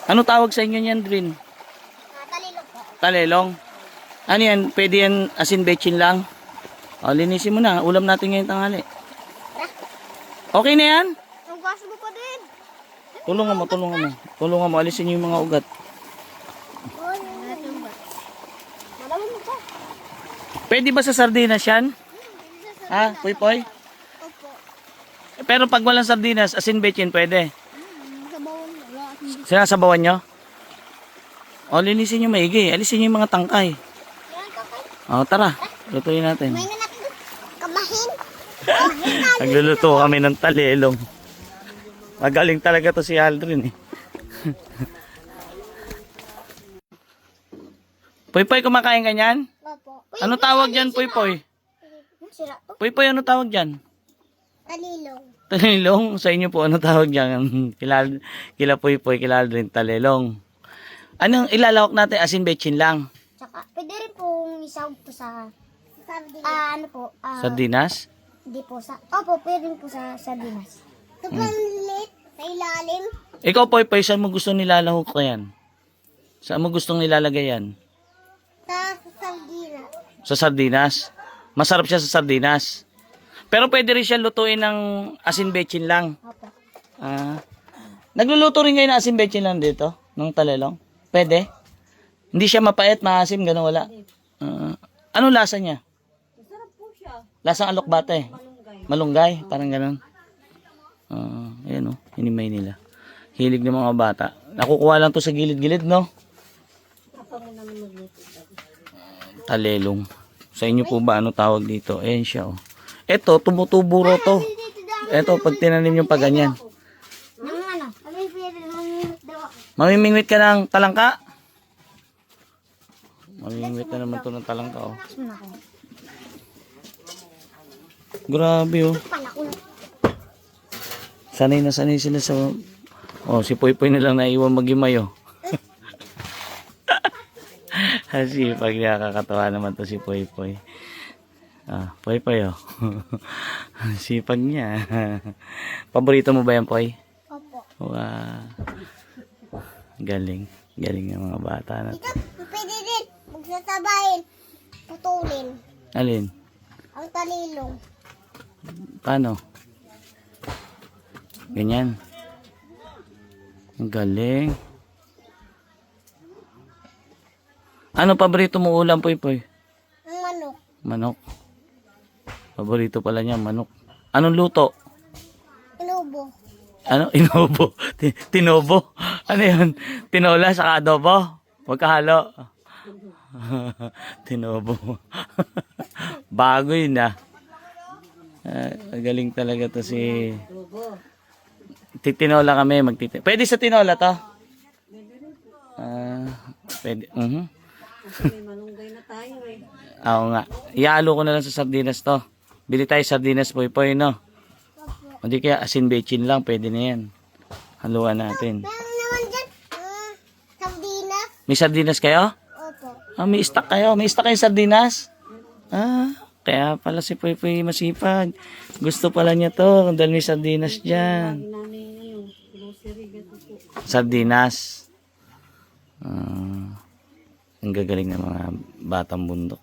Ano tawag sa inyo niyan, Drin? Talilong po. Talelong. Ano yan? Pwede yan asin bechin lang? O, linisin mo na. Ulam natin ngayong tanghali. Okay na yan? Ang gas mo pa din. Tulungan mo, tulungan mo. Tulungan mo, alisin niyo yung mga ugat. Malamang mo pa. Pwede ba sa sardinas yan? Ha, Poy? Opo. Pero pag walang sardinas, asin bechin pwede. Sa bawang wala. Sinasabawan nyo? O, linisin nyo maigi. Alisin nyo yung mga tangkay. Yan kakay. O, tara. Lutuin natin. May nanak kamahin. Nagluluto kami ng talelong. Magaling talaga to si Aldrin eh. Poy, kumakain ka niyan? Opo. Ano tawag dyan, Poy? Sira to. Poy, ano tawag dyan? Talilong. Talelong? Sa inyo po, ano tawag dyan? Kila Poy, kila Aldrin, talelong. Anong ilalawak natin? Asin bechin lang. Tsaka, pwede rin pong isawag po sa ano po? Sardinas? Hindi po sa, opo, pwede rin po sa sardinas. Ito po lit sa ilalim. Ikaw, Poy, saan mo gusto nilalahok ko yan? Saan mo gustong nilalagay yan? Sa sardinas. Sa sardinas? Masarap siya sa sardinas. Pero pwede rin siya lutuin ng asin bechin lang. Opo. Nagluluto rin kayo ng asin bechin lang dito? Ng talelong? Pwede? Hindi siya mapait, maasim, gano'n wala? Ano lasa niya? Masarap po siya. Lasang alokbate? Malunggay, parang gano'n. Ayan o, hinimay nila. Hilig ng mga bata. Nakukuha lang to sa gilid-gilid, no? Talelong. Sa inyo po ba, ano tawag dito? Ayan siya, oh. Eto, tumutuburo to. Eto, pag tinanim yung paganyan. Ano? Kami pwede mamimit daw ako. Mamimingwit ka ng talangka? Mamimingwit na naman to ng talangka, oh. Grabe, oh. Panakul. Sanay na sanay sila sa... Oh, si Poy na lang naiwan mag-imay, oh. Kasi pag nakakatawa naman to si Poy. Poy, oh. Sipag niya. Paborito mo ba yan, Poy? Opo. Wow. Galing. Galing ng mga bata na. Ito, pwede din. Magsasabayin. Putulin. Alin? Ang talilong. Paano? Ganyan. Ang galing. Ano paborito mo ulam, Poy? Ang manok. Manok. Paborito pala niya, manok. Anong luto? Inubo. Ano? Inobo. Tinobo. Ano yun? Tinola sa adobo? Huwag kahalo. Tinobo. Bago yun ah. Galing talaga to si... Titinola kami. Pwede sa tinola to? Pwede. May malunggay na tayo eh. Oo nga. Ialo ko na lang sa sardinas to. Bili tayo sardinas, Poy, no? Hindi kaya asin bechin lang. Pwede na yan. Haluan natin. Meron naman dyan. Sardinas. May sardinas kayo? Opo. May stock kayo? May stock kayo sardinas? Kaya pala si Poy masipag. Gusto pala niya to. Dahil may sardinas dyan. Namin ngayon, grocery gato po. Sardinas. Ang gagaling ng mga batang bundok.